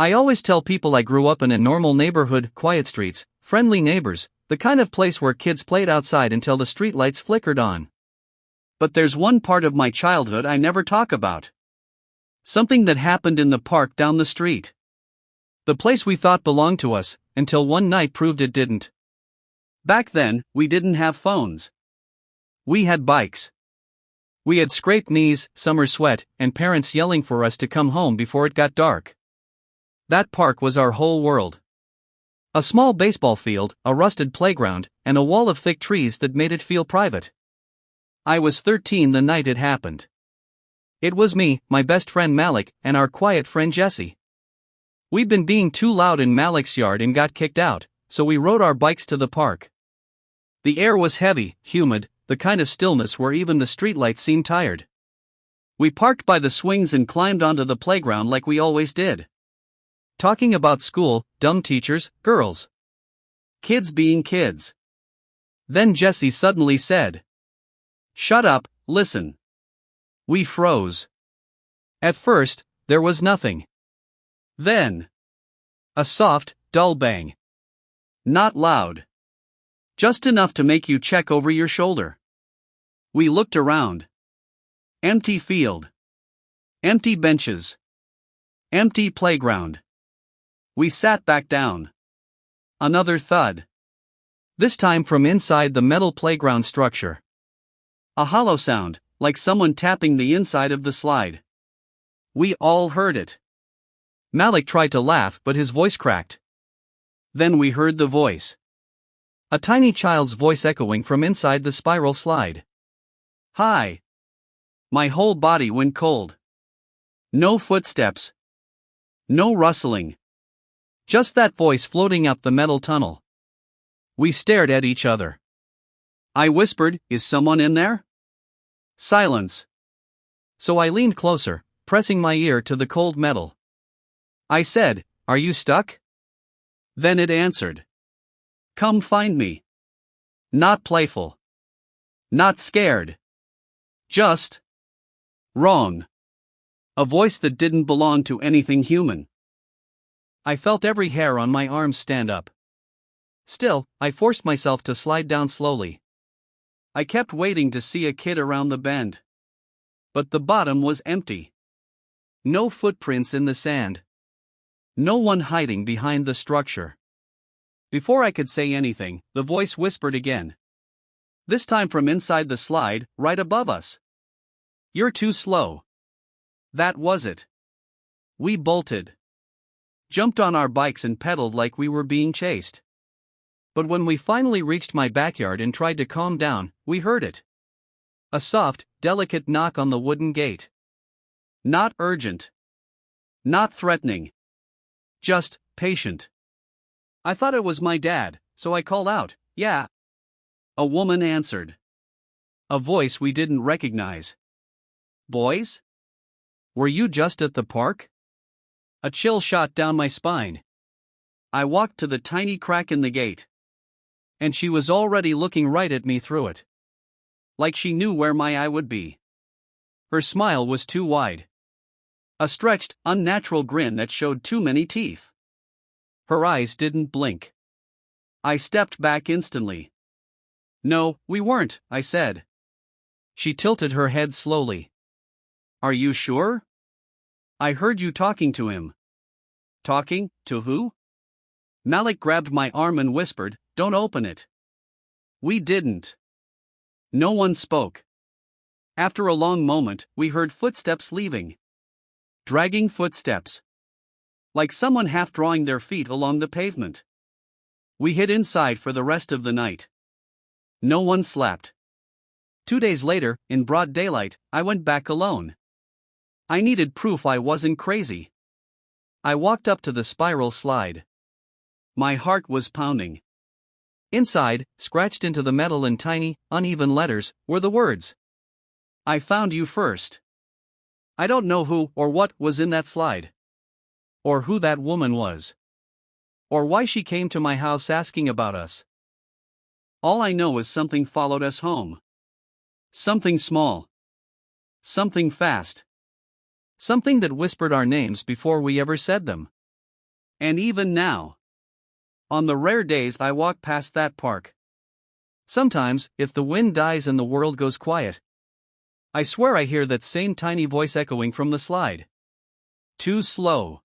I always tell people I grew up in a normal neighborhood, quiet streets, friendly neighbors, the kind of place where kids played outside until the streetlights flickered on. But there's one part of my childhood I never talk about. Something that happened in the park down the street. The place we thought belonged to us, until one night proved it didn't. Back then, we didn't have phones. We had bikes. We had scraped knees, summer sweat, and parents yelling for us to come home before it got dark. That park was our whole world. A small baseball field, a rusted playground, and a wall of thick trees that made it feel private. I was 13 the night it happened. It was me, my best friend Malik, and our quiet friend Jesse. We'd been being too loud in Malik's yard and got kicked out, so we rode our bikes to the park. The air was heavy, humid, the kind of stillness where even the streetlights seemed tired. We parked by the swings and climbed onto the playground like we always did. Talking about school, dumb teachers, girls. Kids being kids. Then Jesse suddenly said, "Shut up, listen." We froze. At first, there was nothing. Then, a soft, dull bang. Not loud. Just enough to make you check over your shoulder. We looked around. Empty field. Empty benches. Empty playground. We sat back down. Another thud. This time from inside the metal playground structure. A hollow sound, like someone tapping the inside of the slide. We all heard it. Malik tried to laugh, but his voice cracked. Then we heard the voice. A tiny child's voice echoing from inside the spiral slide. "Hi." My whole body went cold. No footsteps. No rustling. Just that voice floating up the metal tunnel. We stared at each other. I whispered, "Is someone in there?" Silence. So I leaned closer, pressing my ear to the cold metal. I said, "Are you stuck?" Then it answered. "Come find me." Not playful. Not scared. Just wrong. A voice that didn't belong to anything human. I felt every hair on my arms stand up. Still, I forced myself to slide down slowly. I kept waiting to see a kid around the bend. But the bottom was empty. No footprints in the sand. No one hiding behind the structure. Before I could say anything, the voice whispered again. This time from inside the slide, right above us. "You're too slow." That was it. We bolted. Jumped on our bikes and pedaled like we were being chased. But when we finally reached my backyard and tried to calm down, we heard it. A soft, delicate knock on the wooden gate. Not urgent. Not threatening. Just patient. I thought it was my dad, so I called out, "Yeah." A woman answered. A voice we didn't recognize. "Boys? Were you just at the park?" A chill shot down my spine. I walked to the tiny crack in the gate. And she was already looking right at me through it. Like she knew where my eye would be. Her smile was too wide. A stretched, unnatural grin that showed too many teeth. Her eyes didn't blink. I stepped back instantly. "No, we weren't," I said. She tilted her head slowly. "Are you sure? I heard you talking to him." "Talking? To who?" Malik grabbed my arm and whispered, "Don't open it." We didn't. No one spoke. After a long moment, we heard footsteps leaving. Dragging footsteps. Like someone half drawing their feet along the pavement. We hid inside for the rest of the night. No one slept. 2 days later, in broad daylight, I went back alone. I needed proof I wasn't crazy. I walked up to the spiral slide. My heart was pounding. Inside, scratched into the metal in tiny, uneven letters, were the words. "I found you first." I don't know who or what was in that slide. Or who that woman was. Or why she came to my house asking about us. All I know is something followed us home. Something small. Something fast. Something that whispered our names before we ever said them. And even now, on the rare days I walk past that park, sometimes, if the wind dies and the world goes quiet, I swear I hear that same tiny voice echoing from the slide. Too slow.